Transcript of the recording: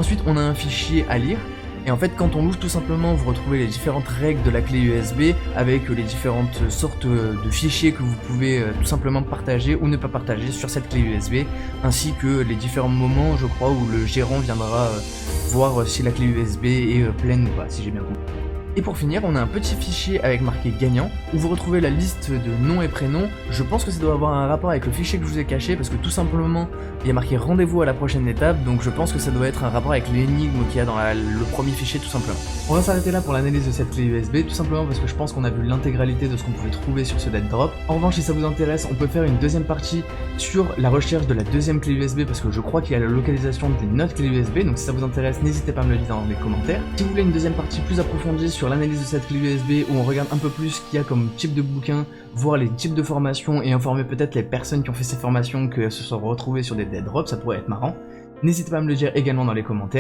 Ensuite, on a un fichier à lire. Et en fait, quand on l'ouvre, tout simplement, vous retrouvez les différentes règles de la clé USB avec les différentes sortes de fichiers que vous pouvez tout simplement partager ou ne pas partager sur cette clé USB, ainsi que les différents moments, je crois, où le gérant viendra voir si la clé USB est pleine ou pas, si j'ai bien compris. Et pour finir, on a un petit fichier avec marqué gagnant, où vous retrouvez la liste de noms et prénoms. Je pense que ça doit avoir un rapport avec le fichier que je vous ai caché, parce que tout simplement, il y a marqué rendez-vous à la prochaine étape, donc je pense que ça doit être un rapport avec l'énigme qu'il y a dans le premier fichier tout simplement. On va s'arrêter là pour l'analyse de cette clé USB, tout simplement parce que je pense qu'on a vu l'intégralité de ce qu'on pouvait trouver sur ce dead drop. En revanche, si ça vous intéresse, on peut faire une deuxième partie sur la recherche de la deuxième clé USB, parce que je crois qu'il y a la localisation d'une autre clé USB, donc si ça vous intéresse, n'hésitez pas à me le dire dans les commentaires. Si vous voulez une deuxième partie plus approfondie sur l'analyse de cette clé USB, où on regarde un peu plus ce qu'il y a comme type de bouquin, voir les types de formations et informer peut-être les personnes qui ont fait ces formations que se sont retrouvées sur des dead drops, ça pourrait être marrant. N'hésitez pas à me le dire également dans les commentaires.